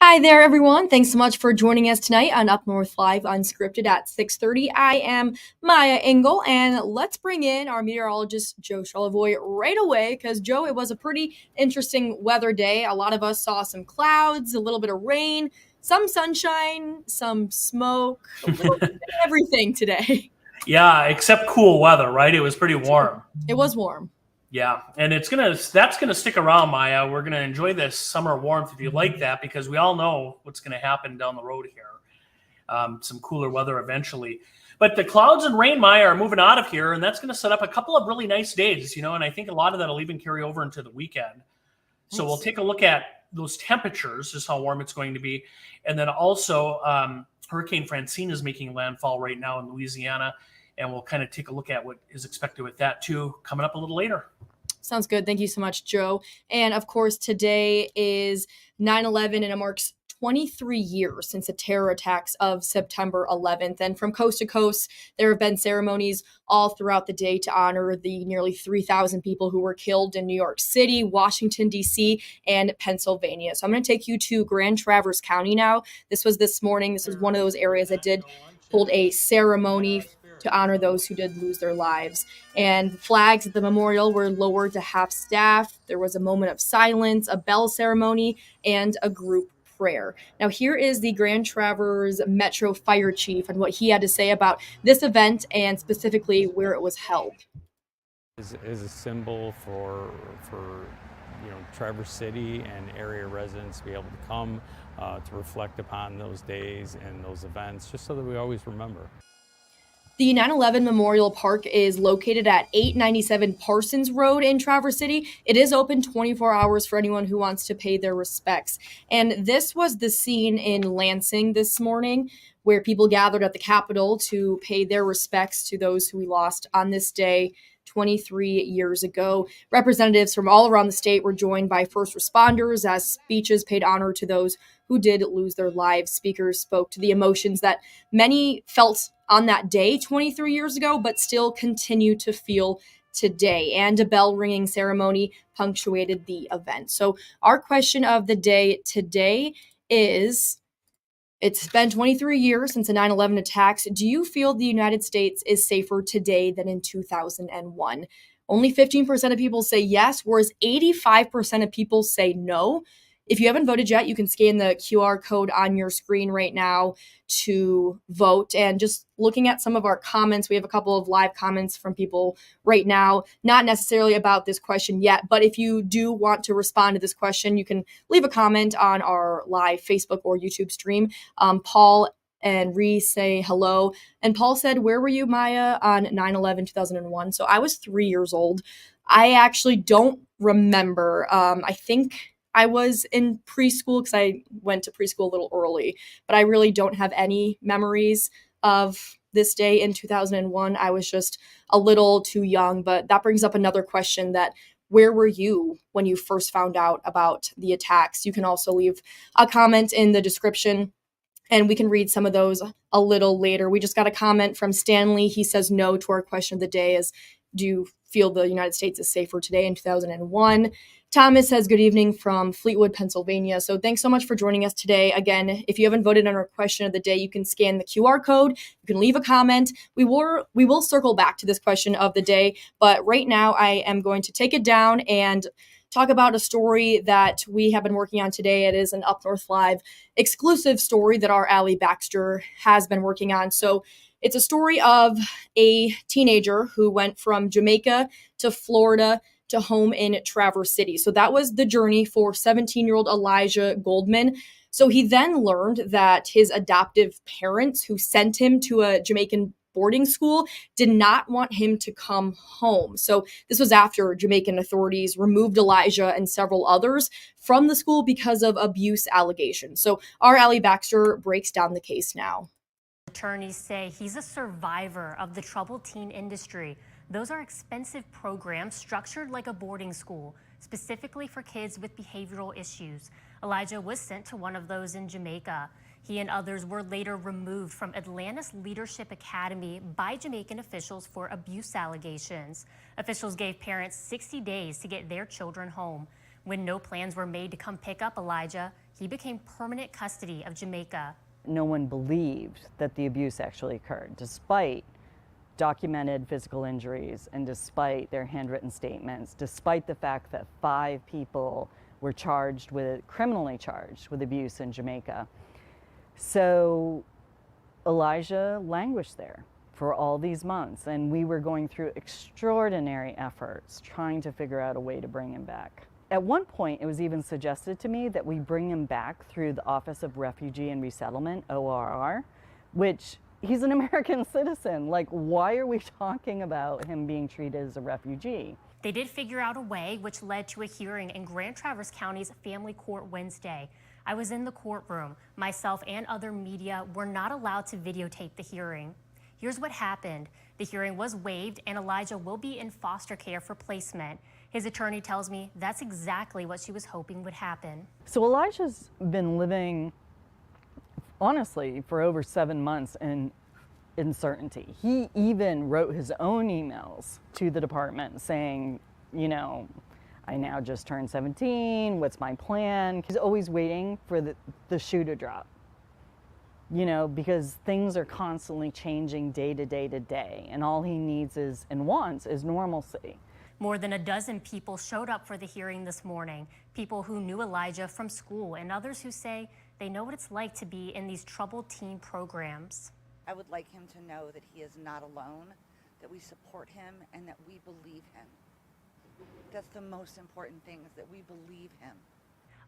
Hi there, everyone. Thanks so much for joining us tonight on UpNorthLive Unscripted at 6:30. I am Maya Engel, and let's bring in our meteorologist, Joe Charlevoix, right away, because, Joe, it was a pretty interesting weather day. A lot of us saw some clouds, a little bit of rain, some sunshine, some smoke, a little bit of everything today. Yeah, except cool weather, right? It was pretty warm. It was warm. Yeah, and that's gonna stick around, Maya. We're gonna enjoy this summer warmth if you like that, because we all know what's gonna happen down the road here. Some cooler weather eventually. But the clouds and rain, Maya, are moving out of here, and that's gonna set up a couple of really nice days, and I think a lot of that'll even carry over into the weekend. So we'll take a look at those temperatures, just how warm it's going to be. And then also Hurricane Francine is making landfall right now in Louisiana. And we'll kind of take a look at what is expected with that too, coming up a little later. Sounds good. Thank you so much, Joe. And of course, today is 9/11, and it marks 23 years since the terror attacks of September 11th. And from coast to coast, there have been ceremonies all throughout the day to honor the nearly 3,000 people who were killed in New York City, Washington, D.C., and Pennsylvania. So I'm going to take you to Grand Traverse County now. This was this morning. This was one of those areas that did hold a ceremony to honor those who did lose their lives. And flags at the memorial were lowered to half staff. There was a moment of silence, a bell ceremony, and a group prayer. Now, here is the Grand Traverse Metro Fire Chief and what he had to say about this event and specifically where it was held. Is a symbol for Traverse City and area residents to be able to come to reflect upon those days and those events, just so that we always remember. The 9/11 Memorial Park is located at 897 Parsons Road in Traverse City. It is open 24 hours for anyone who wants to pay their respects. And this was the scene in Lansing this morning, where people gathered at the Capitol to pay their respects to those who we lost on this day 23 years ago. Representatives from all around the state were joined by first responders as speeches paid honor to those who did lose their lives. Speakers spoke to the emotions that many felt on that day 23 years ago, but still continue to feel today. And a bell ringing ceremony punctuated the event. So our question of the day today is, it's been 23 years since the 9/11 attacks. Do you feel the United States is safer today than in 2001? Only 15% of people say yes, whereas 85% of people say no. If you haven't voted yet, you can scan the QR code on your screen right now to vote. And just looking at some of our comments, we have a couple of live comments from people right now, not necessarily about this question yet, but if you do want to respond to this question, you can leave a comment on our live Facebook or YouTube stream. Paul and Ree say hello. And Paul said, "Where were you, Maya, on 9/11, 2001? So I was 3 years old. I actually don't remember. I think I was in preschool because I went to preschool a little early, but I really don't have any memories of this day in 2001. I was just a little too young, but that brings up another question: that where were you when you first found out about the attacks? You can also leave a comment in the description and we can read some of those a little later. We just got a comment from Stanley. He says no to our question of the day is, do you feel the United States is safer today in 2001? Thomas says, good evening from Fleetwood, Pennsylvania. So thanks so much for joining us today. Again, if you haven't voted on our question of the day, you can scan the QR code. You can leave a comment. We will circle back to this question of the day. But right now, I am going to take it down and talk about a story that we have been working on today. It is an Up North Live exclusive story that our Allie Baxter has been working on. So it's a story of a teenager who went from Jamaica to Florida to home in Traverse City. So that was the journey for 17-year-old Elijah Goldman. So he then learned that his adoptive parents, who sent him to a Jamaican boarding school, did not want him to come home. So this was after Jamaican authorities removed Elijah and several others from the school because of abuse allegations. So our Allie Baxter breaks down the case now. Attorneys say he's a survivor of the troubled teen industry. Those are expensive programs structured like a boarding school, specifically for kids with behavioral issues. Elijah was sent to one of those in Jamaica. He and others were later removed from Atlantis Leadership Academy by Jamaican officials for abuse allegations. Officials gave parents 60 days to get their children home. When no plans were made to come pick up Elijah, he became permanent custody of Jamaica. No one believed that the abuse actually occurred, despite documented physical injuries and despite their handwritten statements, despite the fact that 5 people were criminally charged with abuse in Jamaica. So Elijah languished there for all these months, and we were going through extraordinary efforts trying to figure out a way to bring him back. At one point, it was even suggested to me that we bring him back through the Office of Refugee and Resettlement, ORR, which he's an American citizen. Like, why are we talking about him being treated as a refugee? They did figure out a way, which led to a hearing in Grand Traverse County's Family Court Wednesday. I was in the courtroom. Myself and other media were not allowed to videotape the hearing. Here's what happened. The hearing was waived and Elijah will be in foster care for placement. His attorney tells me that's exactly what she was hoping would happen. So Elijah's been living, honestly, for over 7 months in uncertainty. He even wrote his own emails to the department saying, you know, I now just turned 17, what's my plan? He's always waiting for the shoe to drop, you know, because things are constantly changing day to day to day, and all he needs is and wants is normalcy. More than a dozen people showed up for the hearing this morning. People who knew Elijah from school and others who say they know what it's like to be in these troubled teen programs. I would like him to know that he is not alone, that we support him and that we believe him. That's the most important thing, is that we believe him.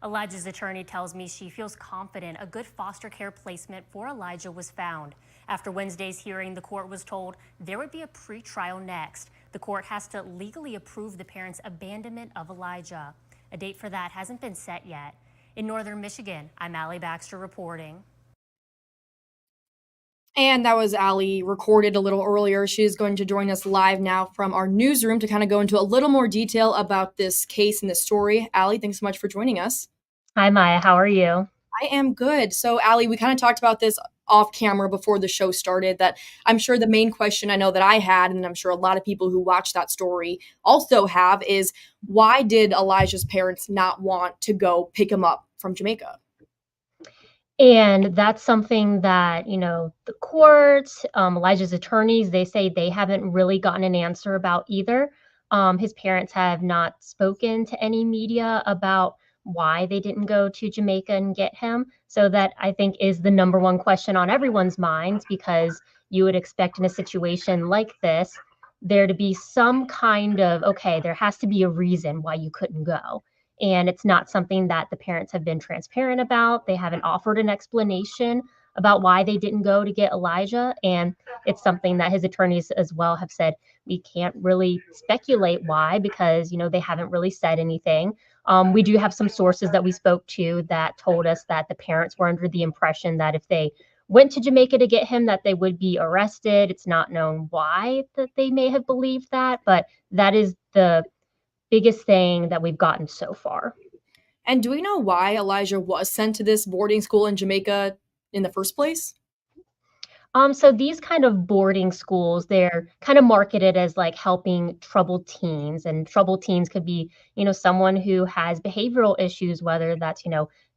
Elijah's attorney tells me she feels confident a good foster care placement for Elijah was found. After Wednesday's hearing, the court was told there would be a pre-trial next. The court has to legally approve the parents' abandonment of Elijah. A date for that hasn't been set yet. In northern Michigan, I'm Allie Baxter reporting. And that was Allie, recorded a little earlier. She is going to join us live now from our newsroom to kind of go into a little more detail about this case and this story. Allie, thanks so much for joining us. Hi, Maya. How are you? I am good. So, Allie, we kind of talked about this off camera before the show started, that I'm sure the main question I know that I had, and I'm sure a lot of people who watch that story also have, is why did Elijah's parents not want to go pick him up from Jamaica? And that's something that, the courts, Elijah's attorneys, they say they haven't really gotten an answer about either. His parents have not spoken to any media about why they didn't go to Jamaica and get him. So that, I think, is the number one question on everyone's minds, because you would expect in a situation like this, there to be some kind of, okay, there has to be a reason why you couldn't go. And it's not something that the parents have been transparent about. They haven't offered an explanation about why they didn't go to get Elijah. And it's something that his attorneys as well have said, we can't really speculate why, because, they haven't really said anything. We do have some sources that we spoke to that told us that the parents were under the impression that if they went to Jamaica to get him, that they would be arrested. It's not known why that they may have believed that, but that is the biggest thing that we've gotten so far. And do we know why Elijah was sent to this boarding school in Jamaica in the first place? So these kind of boarding schools, they're kind of marketed as like helping troubled teens, and troubled teens could be, someone who has behavioral issues, whether that's,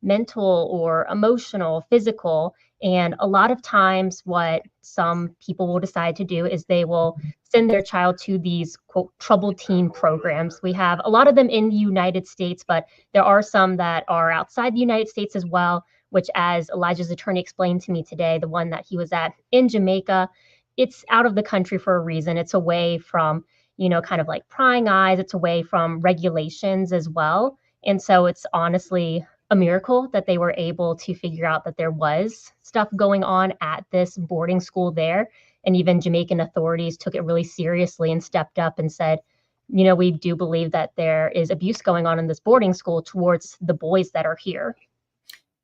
mental or emotional, physical. And a lot of times what some people will decide to do is they will send their child to these, quote, troubled teen programs. We have a lot of them in the United States, but there are some that are outside the United States as well, which, as Elijah's attorney explained to me today, the one that he was at in Jamaica, it's out of the country for a reason. It's away from, kind of like prying eyes. It's away from regulations as well. And so it's honestly a miracle that they were able to figure out that there was stuff going on at this boarding school there. And even Jamaican authorities took it really seriously and stepped up and said, we do believe that there is abuse going on in this boarding school towards the boys that are here.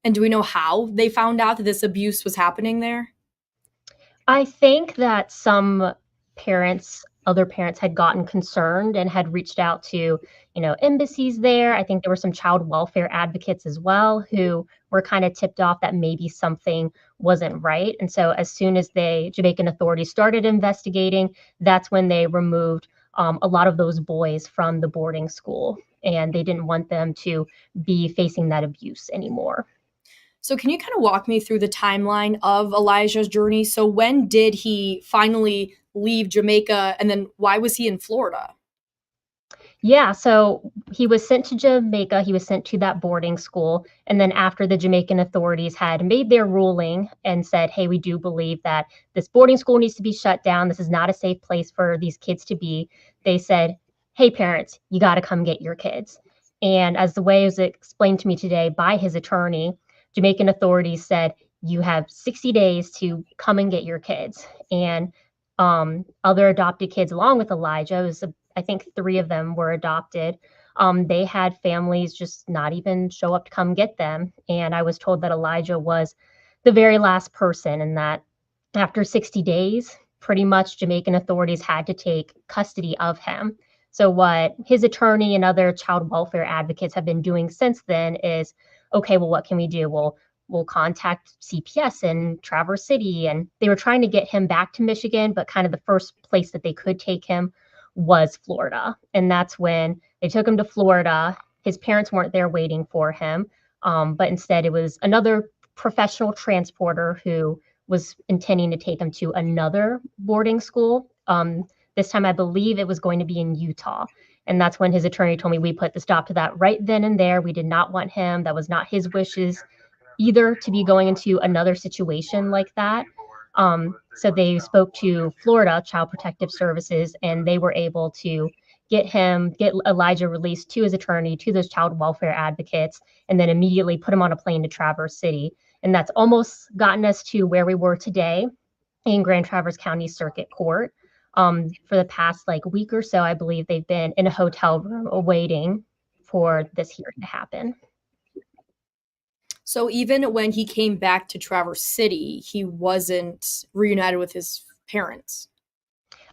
And do we know how they found out that this abuse was happening there? I think that some other parents had gotten concerned and had reached out to, embassies there. I think there were some child welfare advocates as well who were kind of tipped off that maybe something wasn't right. And so as soon as Jamaican authorities started investigating, that's when they removed a lot of those boys from the boarding school. And they didn't want them to be facing that abuse anymore. So can you kind of walk me through the timeline of Elijah's journey? So when did he finally leave Jamaica, and then why was he in Florida? Yeah, so he was sent to Jamaica. He was sent to that boarding school. And then after the Jamaican authorities had made their ruling and said, hey, we do believe that this boarding school needs to be shut down. This is not a safe place for these kids to be. They said, hey, parents, you got to come get your kids. And as the way it was explained to me today by his attorney, Jamaican authorities said, you have 60 days to come and get your kids. And other adopted kids, along with Elijah, it was I think 3 of them were adopted. They had families just not even show up to come get them. And I was told that Elijah was the very last person, and that after 60 days, pretty much Jamaican authorities had to take custody of him. So, what his attorney and other child welfare advocates have been doing since then is okay, well, what can we do? We'll contact CPS in Traverse City. And they were trying to get him back to Michigan, but kind of the first place that they could take him was Florida. And that's when they took him to Florida. His parents weren't there waiting for him, but instead it was another professional transporter who was intending to take him to another boarding school. This time, I believe it was going to be in Utah. And that's when his attorney told me we put the stop to that right then and there. We did not want him. That was not his wishes either to be going into another situation like that. So they spoke to Florida Child Protective Services, and they were able to get Elijah released to his attorney, to those child welfare advocates, and then immediately put him on a plane to Traverse City. And that's almost gotten us to where we were today in Grand Traverse County Circuit Court. For the past week or so, I believe they've been in a hotel room awaiting for this hearing to happen. So even when he came back to Traverse City, he wasn't reunited with his parents.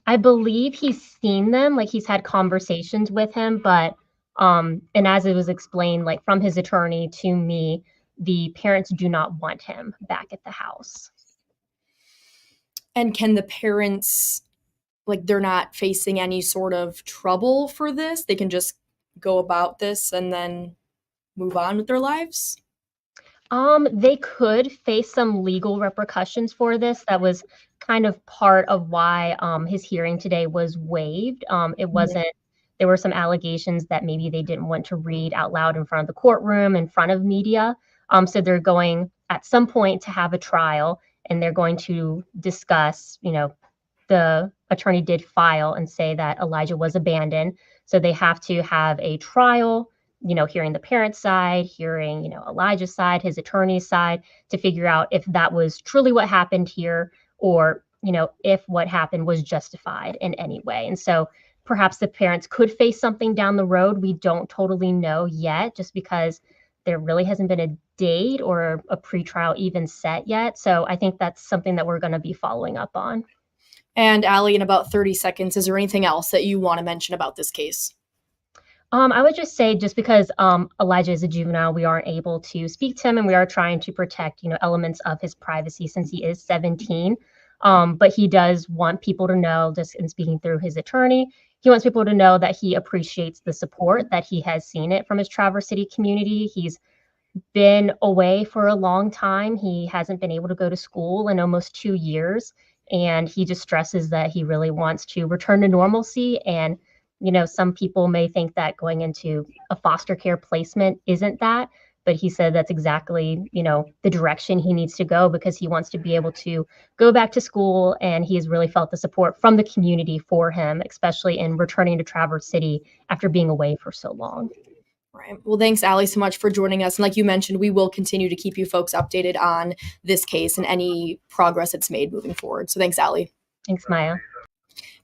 I believe he's seen them, he's had conversations with him, but and as it was explained, from his attorney to me, the parents do not want him back at the house. And can the parents, they're not facing any sort of trouble for this? They can just go about this and then move on with their lives? They could face some legal repercussions for this. That was kind of part of why his hearing today was waived. It wasn't, there were some allegations that maybe they didn't want to read out loud in front of the courtroom, in front of media. So they're going at some point to have a trial, and they're going to discuss, the attorney did file and say that Elijah was abandoned. So they have to have a trial, hearing the parents' side, hearing, Elijah's side, his attorney's side, to figure out if that was truly what happened here, or, if what happened was justified in any way. And so perhaps the parents could face something down the road. We don't totally know yet, just because there really hasn't been a date or a pretrial even set yet. So I think that's something that we're going to be following up on. And Allie, in about 30 seconds, is there anything else that you want to mention about this case? I would just say, just because Elijah is a juvenile, we aren't able to speak to him, and we are trying to protect, elements of his privacy since he is 17. But he does want people to know, just in speaking through his attorney, he wants people to know that he appreciates the support, that he has seen it from his Traverse City community. He's been away for a long time. He hasn't been able to go to school in almost 2 years. And he just stresses that he really wants to return to normalcy. And, some people may think that going into a foster care placement isn't that. But he said that's exactly, the direction he needs to go, because he wants to be able to go back to school. And he has really felt the support from the community for him, especially in returning to Traverse City after being away for so long. Right. Well, thanks, Allie, so much for joining us. And like you mentioned, we will continue to keep you folks updated on this case and any progress it's made moving forward. So thanks, Allie. Thanks, Maya.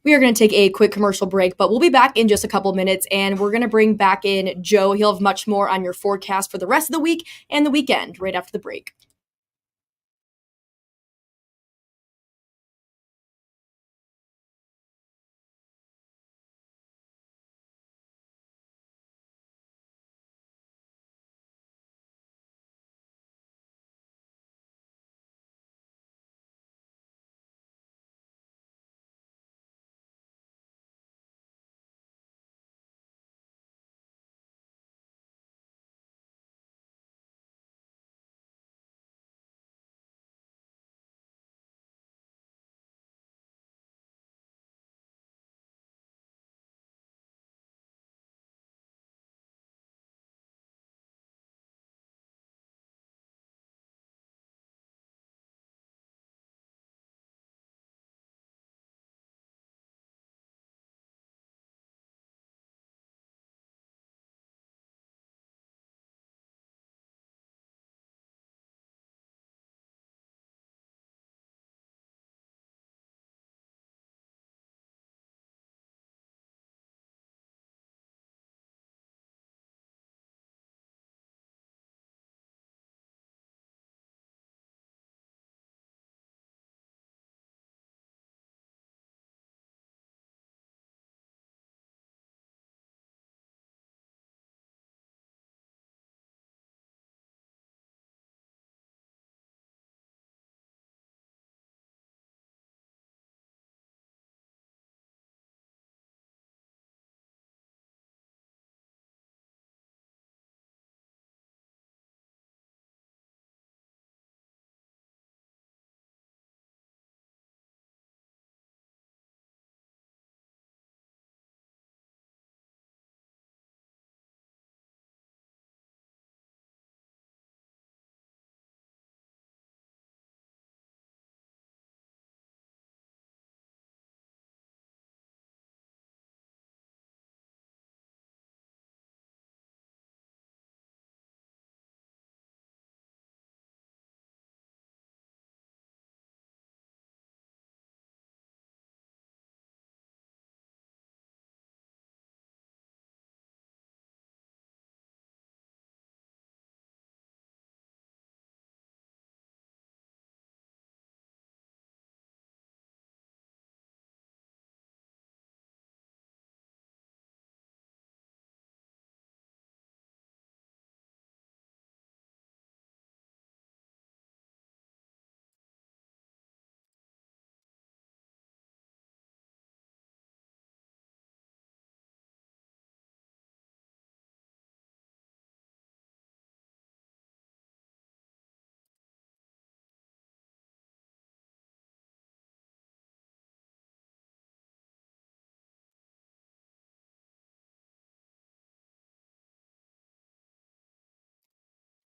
We are going to take a quick commercial break, but we'll be back in just a couple minutes, and we're going to bring back in Joe. He'll have much more on your forecast for the rest of the week and the weekend right after the break.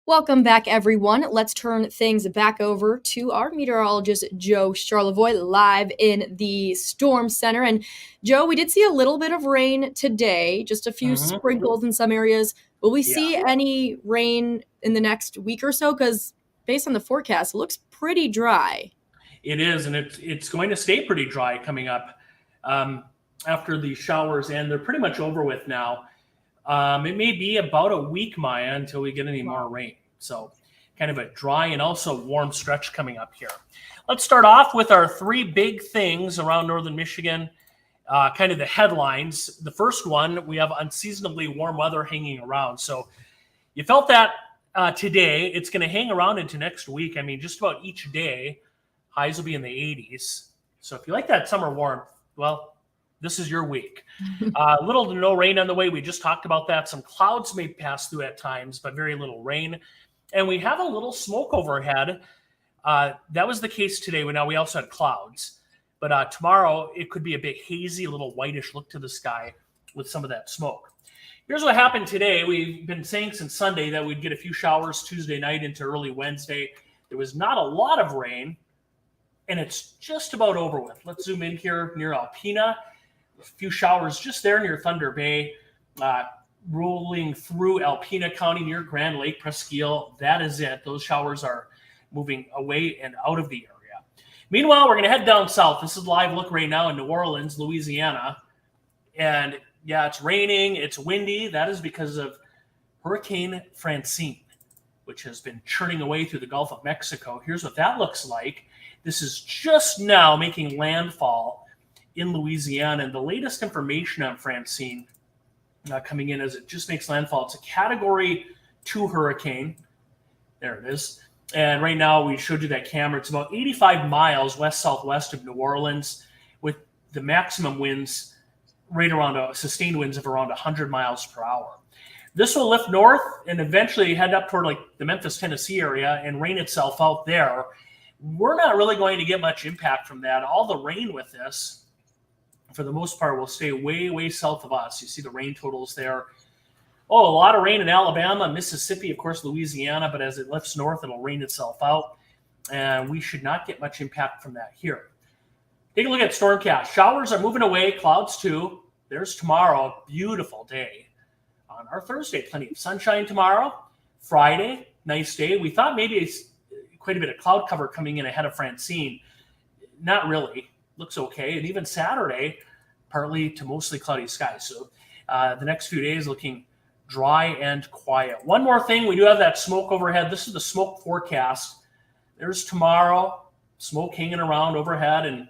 Welcome back, everyone. Let's turn things back over to our meteorologist, Joe Charlevoix, live in the Storm Center. And Joe, we did see a little bit of rain today, just a few sprinkles in some areas. Will we see any rain in the next week or so? Because based on the forecast, it looks pretty dry. It is, and it's going to stay pretty dry coming up after the showers, and they're pretty much over with now. It may be about a week, Maya, until we get any more rain. So kind of a dry and also warm stretch coming up here. Let's start off with our three big things around northern Michigan, kind of the headlines. The first one, we have unseasonably warm weather hanging around. So you felt that today. It's going to hang around into next week. I mean, just about each day, highs will be in the 80s. So if you like that summer warmth, well, this is your week. Little to no rain on the way. We just talked about that. Some clouds may pass through at times, but very little rain. And we have a little smoke overhead. That was the case today. Now we also had clouds. But tomorrow, it could be a bit hazy, a little whitish look to the sky with some of that smoke. Here's what happened today. We've been saying since Sunday that we'd get a few showers Tuesday night into early Wednesday. There was not a lot of rain, and it's just about over with. Let's zoom in here near Alpena. A few showers just there near Thunder Bay, rolling through Alpena County near Grand Lake, Presqu'île. That is it. Those showers are moving away and out of the area. Meanwhile, we're going to head down south. This is a live look right now in New Orleans, Louisiana. And yeah, it's raining. It's windy. That is because of Hurricane Francine, which has been churning away through the Gulf of Mexico. Here's what that looks like. This is just now making landfall in Louisiana, and the latest information on Francine coming in as it just makes landfall. It's a Category 2 hurricane. There it is. And right now we showed you that camera. It's about 85 miles west-southwest of New Orleans with the maximum winds right around sustained winds of around 100 miles per hour. This will lift north and eventually head up toward like the Memphis, Tennessee area and rain itself out there. We're not really going to get much impact from that. All the rain with this, for the most part, will stay way, way south of us. You see the rain totals there. Oh, a lot of rain in Alabama, Mississippi, of course, Louisiana, but as it lifts north, it'll rain itself out, and we should not get much impact from that here. Take a look at Stormcast. Showers are moving away, clouds too. There's tomorrow, beautiful day. On our Thursday, plenty of sunshine tomorrow. Friday, nice day. We thought maybe quite a bit of cloud cover coming in ahead of Francine. Not really. Looks okay. And even Saturday, partly to mostly cloudy skies. So the next few days looking dry and quiet. One more thing, we do have that smoke overhead. This is the smoke forecast. There's tomorrow, smoke hanging around overhead, and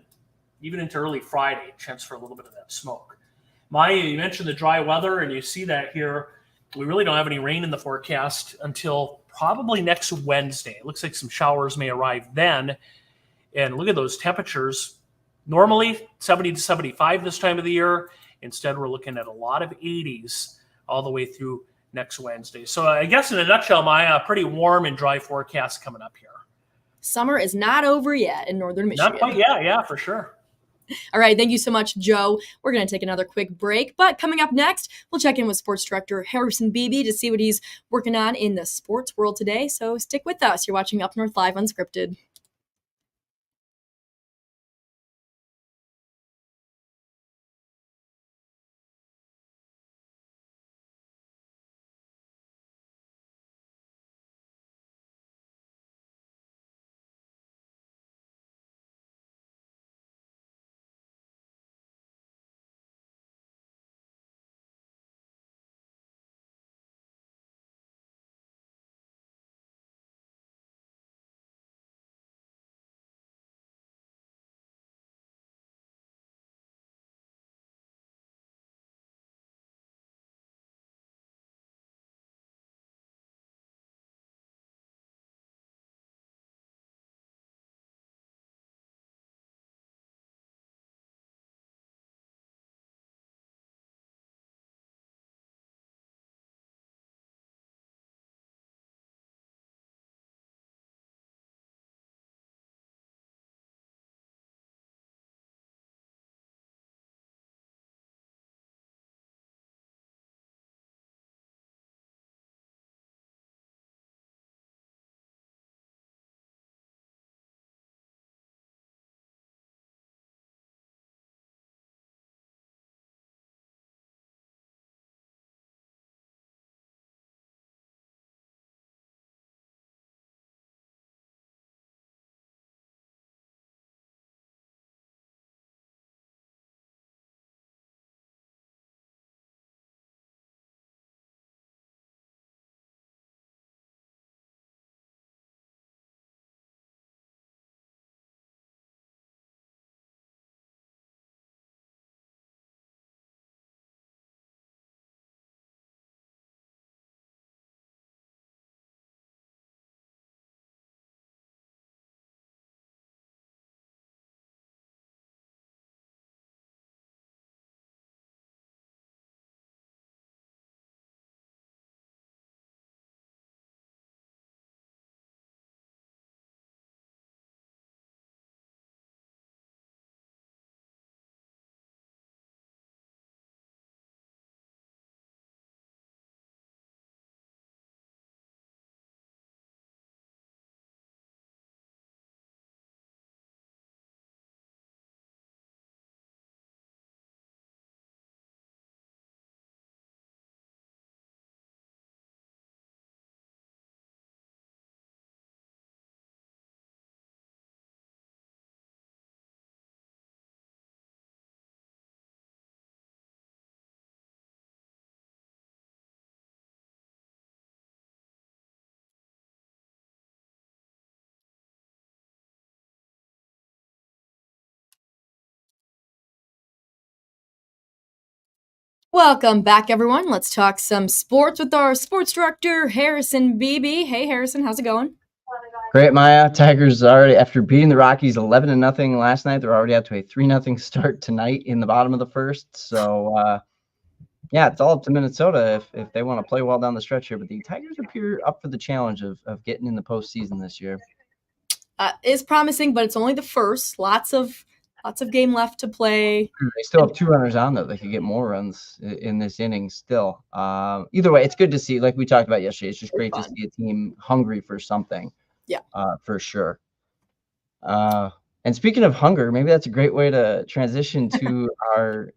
even into early Friday, chance for a little bit of that smoke. Maya, you mentioned the dry weather, and you see that here. We really don't have any rain in the forecast until probably next Wednesday. It looks like some showers may arrive then. And look at those temperatures. Normally 70 to 75 this time of the year. Instead, we're looking at a lot of 80s all the way through next Wednesday. So I guess in a nutshell, Maya, a pretty warm and dry forecast coming up here. Summer is not over yet in northern Michigan. Not quite, yeah, for sure. All right, thank you so much, Joe. We're going to take another quick break, but coming up next, we'll check in with sports director Harrison Beebe to see what he's working on in the sports world today. So stick with us. You're watching Up North Live Unscripted. Welcome back, everyone. Let's talk some sports with our sports director, Harrison Beebe. Hey, Harrison, how's it going? Great, Maya. Tigers already, after beating the Rockies 11-0 last night, they're already out to a 3-0 start tonight in the bottom of the first. So, yeah, it's all up to Minnesota if they want to play well down the stretch here. But the Tigers appear up for the challenge of getting in the postseason this year. Is promising, but it's only the first. Lots of game left to play. They still have 2 runners on, though. They could get more runs in this inning still. Either way, it's good to see. Like we talked about yesterday, it's just great to see a team hungry for something. Yeah. For sure. And speaking of hunger, maybe that's a great way to transition to our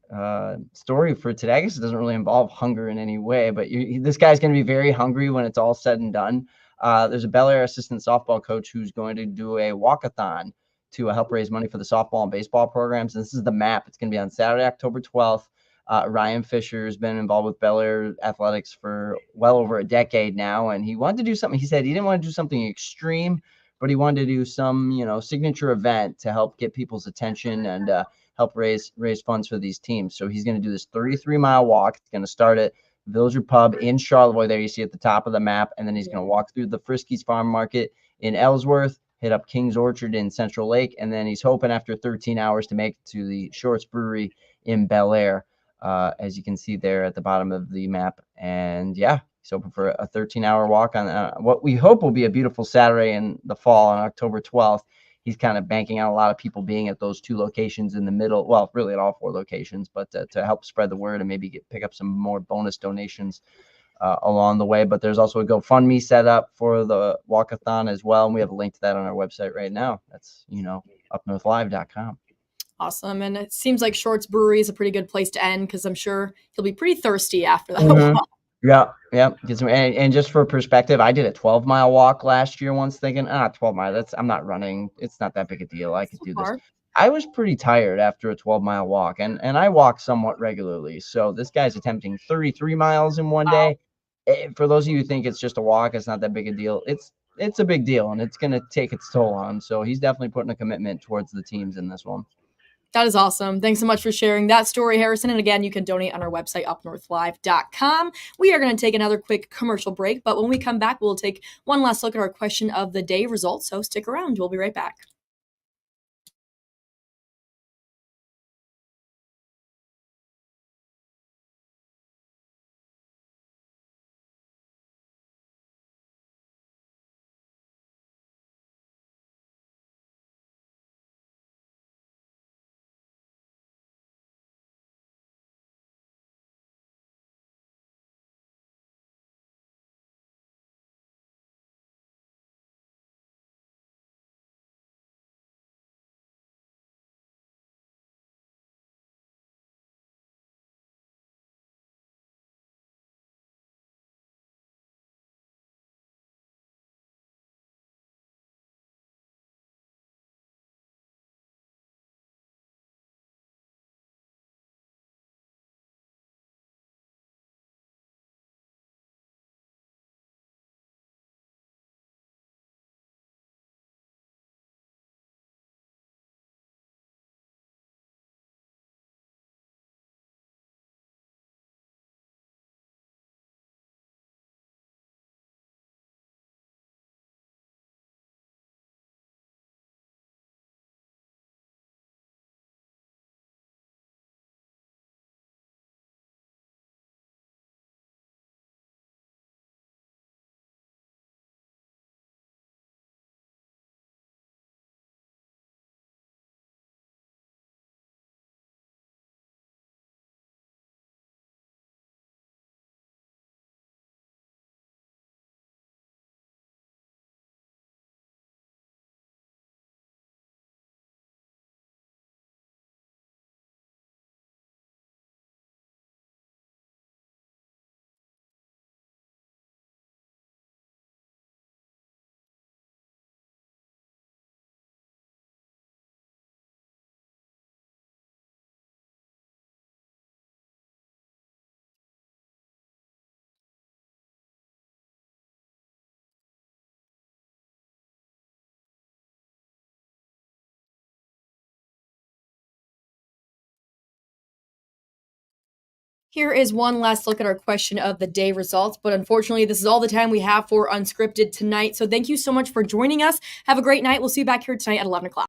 story for today. I guess it doesn't really involve hunger in any way, but this guy's going to be very hungry when it's all said and done. There's a Bel Air assistant softball coach who's going to do a walkathon to help raise money for the softball and baseball programs. And this is the map. It's going to be on Saturday, October 12th. Ryan Fisher has been involved with Bel Air athletics for well over a decade now, and he wanted to do something. He said he didn't want to do something extreme, but he wanted to do some, signature event to help get people's attention and help raise funds for these teams. So he's going to do this 33-mile walk. It's going to start at Villager Pub in Charlevoix. There you see at the top of the map, and then he's going to walk through the Friskies Farm Market in Ellsworth, hit up King's Orchard in Central Lake, and then he's hoping after 13 hours to make it to the Shorts Brewery in Bel Air, as you can see there at the bottom of the map. And yeah, he's hoping for a 13-hour walk on what we hope will be a beautiful Saturday in the fall on October 12th. He's kind of banking on a lot of people being at those 2 locations in the middle. Well, really at all 4 locations, but to help spread the word and maybe pick up some more bonus donations along the way. But there's also a GoFundMe set up for the walkathon as well. And we have a link to that on our website right now. That's, UpNorthLive.com. Awesome. And it seems like Shorts Brewery is a pretty good place to end because I'm sure he'll be pretty thirsty after that walk. Yeah. And just for perspective, I did a 12-mile walk last year once thinking, 12 miles, I'm not running. It's not that big a deal. I could do this. I was pretty tired after a 12-mile walk, and I walk somewhat regularly. So this guy's attempting 33 miles in one day. For those of you who think it's just a walk, it's not that big a deal. It's a big deal, and it's going to take its toll on him. So he's definitely putting a commitment towards the teams in this one. That is awesome. Thanks so much for sharing that story, Harrison. And again, you can donate on our website, UpNorthLive.com. We are going to take another quick commercial break, but when we come back, we'll take one last look at our question of the day results. So stick around. We'll be right back. Here is one last look at our question of the day results, but unfortunately, this is all the time we have for Unscripted tonight. So thank you so much for joining us. Have a great night. We'll see you back here tonight at 11 o'clock.